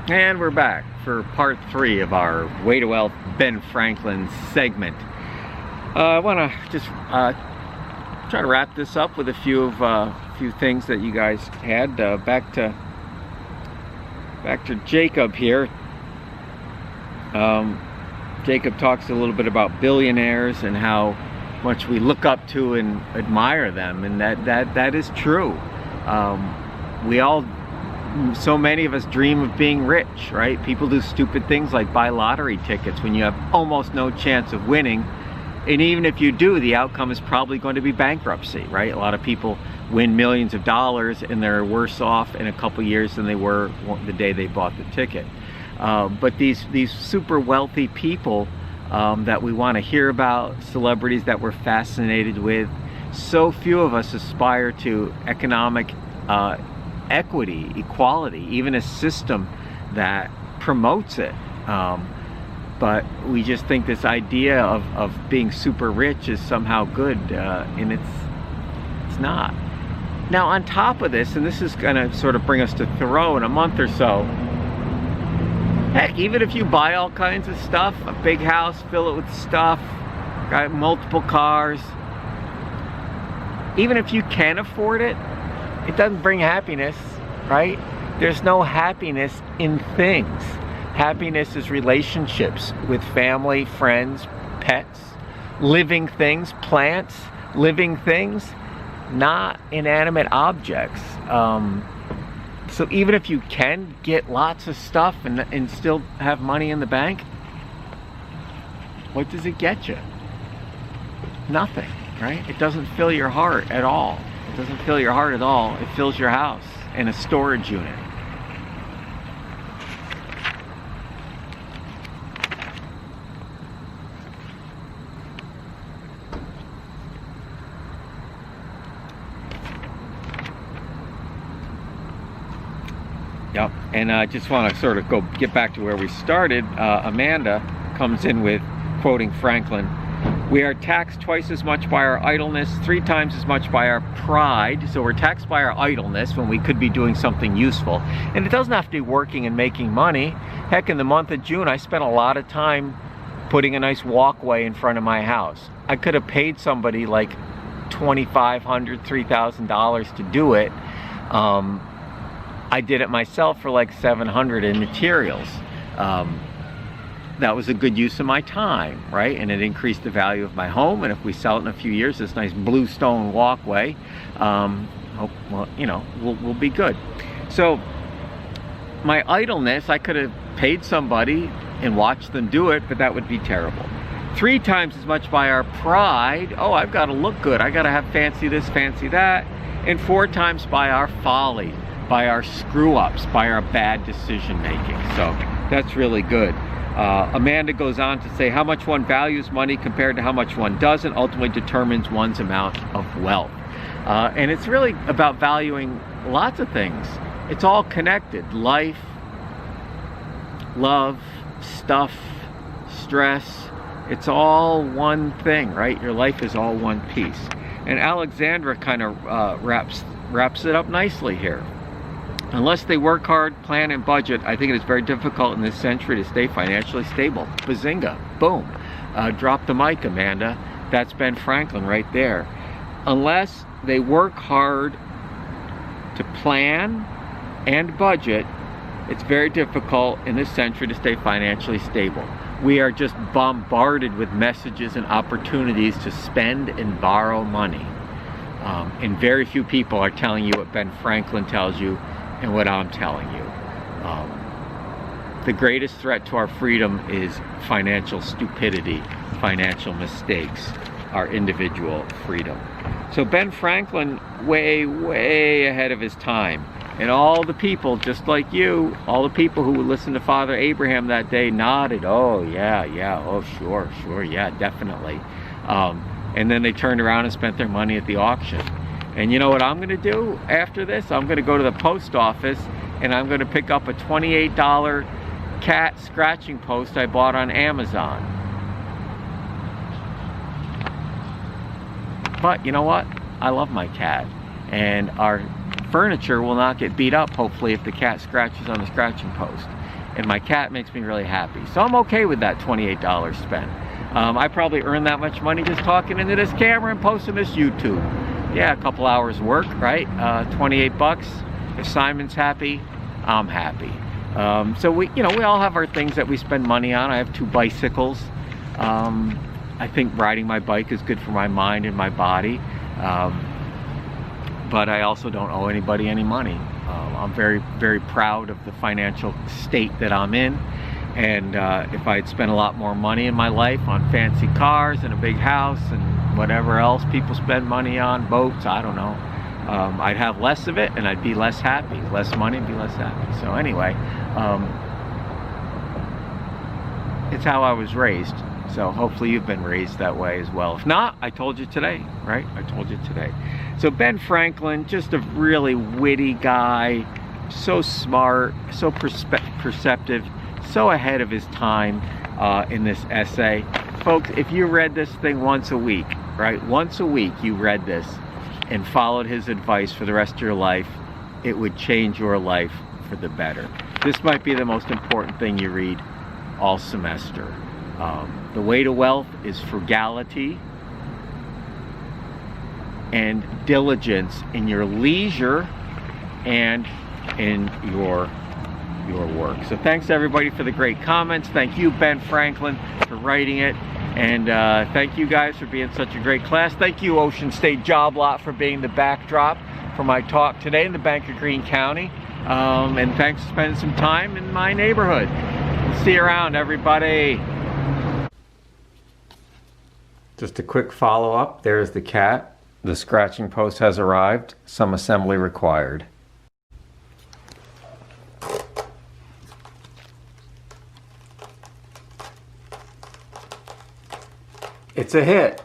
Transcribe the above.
And we're back for part 3 of our Way to Wealth Ben Franklin segment. I want to just try to wrap this up with a few things that you guys had. Back to Jacob here. Jacob talks a little bit about billionaires and how much we look up to and admire them, and that is true. So many of us dream of being rich, right? People do stupid things like buy lottery tickets when you have almost no chance of winning. And even if you do, the outcome is probably going to be bankruptcy, right? A lot of people win millions of dollars and they're worse off in a couple years than they were the day they bought the ticket. But these super wealthy people that we want to hear about, celebrities that we're fascinated with, so few of us aspire to economic equity, equality, even a system that promotes it. But we just think this idea of being super rich is somehow good, and it's not. Now on top of this, and this is gonna sort of bring us to Thoreau in a month or so, heck, even if you buy all kinds of stuff, a big house, fill it with stuff, got multiple cars, even if you can afford it, it doesn't bring happiness, right? There's no happiness in things. Happiness is relationships with family, friends, pets, living things, plants, living things, not inanimate objects. So even if you can get lots of stuff and still have money in the bank, what does it get you? Nothing, right? It doesn't fill your heart at all. It doesn't fill your heart at all. It fills your house and a storage unit. Yep, and I just want to sort of get back to where we started. Amanda comes in with quoting Franklin. We are taxed twice as much by our idleness, 3 times as much by our pride. So we're taxed by our idleness when we could be doing something useful. And it doesn't have to be working and making money. Heck, in the month of June, I spent a lot of time putting a nice walkway in front of my house. I could have paid somebody like $2,500, $3,000 to do it. I did it myself for like $700 in materials. That was a good use of my time, right? And it increased the value of my home. And if we sell it in a few years, this nice blue stone walkway, well, you know, we'll be good. So my idleness, I could have paid somebody and watched them do it, but that would be terrible. 3 times as much by our pride. Oh, I've got to look good. I got to have fancy this, fancy that. And 4 times by our folly, by our screw-ups, by our bad decision making. So that's really good. Amanda goes on to say how much one values money compared to how much one doesn't ultimately determines one's amount of wealth. And it's really about valuing lots of things. It's all connected. Life, love, stuff, stress. It's all one thing, right? Your life is all one piece. And Alexandra kind of wraps it up nicely here. Unless they work hard, plan, and budget, I think it is very difficult in this century to stay financially stable. Bazinga. Boom. Drop the mic, Amanda. That's Ben Franklin right there. Unless they work hard to plan and budget, it's very difficult in this century to stay financially stable. We are just bombarded with messages and opportunities to spend and borrow money. And very few people are telling you what Ben Franklin tells you and what I'm telling you. The greatest threat to our freedom is financial stupidity, financial mistakes, our individual freedom. So Ben Franklin, way, way ahead of his time. And all the people, just like you, all the people who would listen to Father Abraham that day nodded, oh yeah, oh sure, yeah, definitely. And then they turned around and spent their money at the auction. And you know what I'm gonna do after this? I'm gonna go to the post office and I'm gonna pick up a $28 cat scratching post I bought on Amazon. But you know what? I love my cat. And our furniture will not get beat up, hopefully, if the cat scratches on the scratching post. And my cat makes me really happy. So I'm okay with that $28 spent. I probably earned that much money just talking into this camera and posting this YouTube. Yeah, a couple hours work, right? 28 bucks. If Simon's happy, I'm happy. So we all have our things that we spend money on. I have 2 bicycles. I think riding my bike is good for my mind and my body. But I also don't owe anybody any money. I'm very, very proud of the financial state that I'm in. And if I'd spent a lot more money in my life on fancy cars and a big house and whatever else people spend money on, boats, I don't know, I'd have less of it and I'd be less happy. Less money and be less happy. So anyway, it's how I was raised. So hopefully you've been raised that way as well. If not, I told you today, right? I told you today. So Ben Franklin, just a really witty guy, so smart, so perceptive, so ahead of his time in this essay. Folks, if you read this thing once a week, right? Once a week you read this and followed his advice for the rest of your life, it would change your life for the better. This might be the most important thing you read all semester. The way to wealth is frugality and diligence in your leisure and in your work. So thanks everybody for the great comments. Thank you, Ben Franklin, for writing it. And thank you guys for being such a great class. Thank you, Ocean State Job Lot, for being the backdrop for my talk today in the Bank of Greene County. And thanks for spending some time in my neighborhood. See you around, everybody. Just a quick follow-up. There's the cat. The scratching post has arrived. Some assembly required. It's a hit.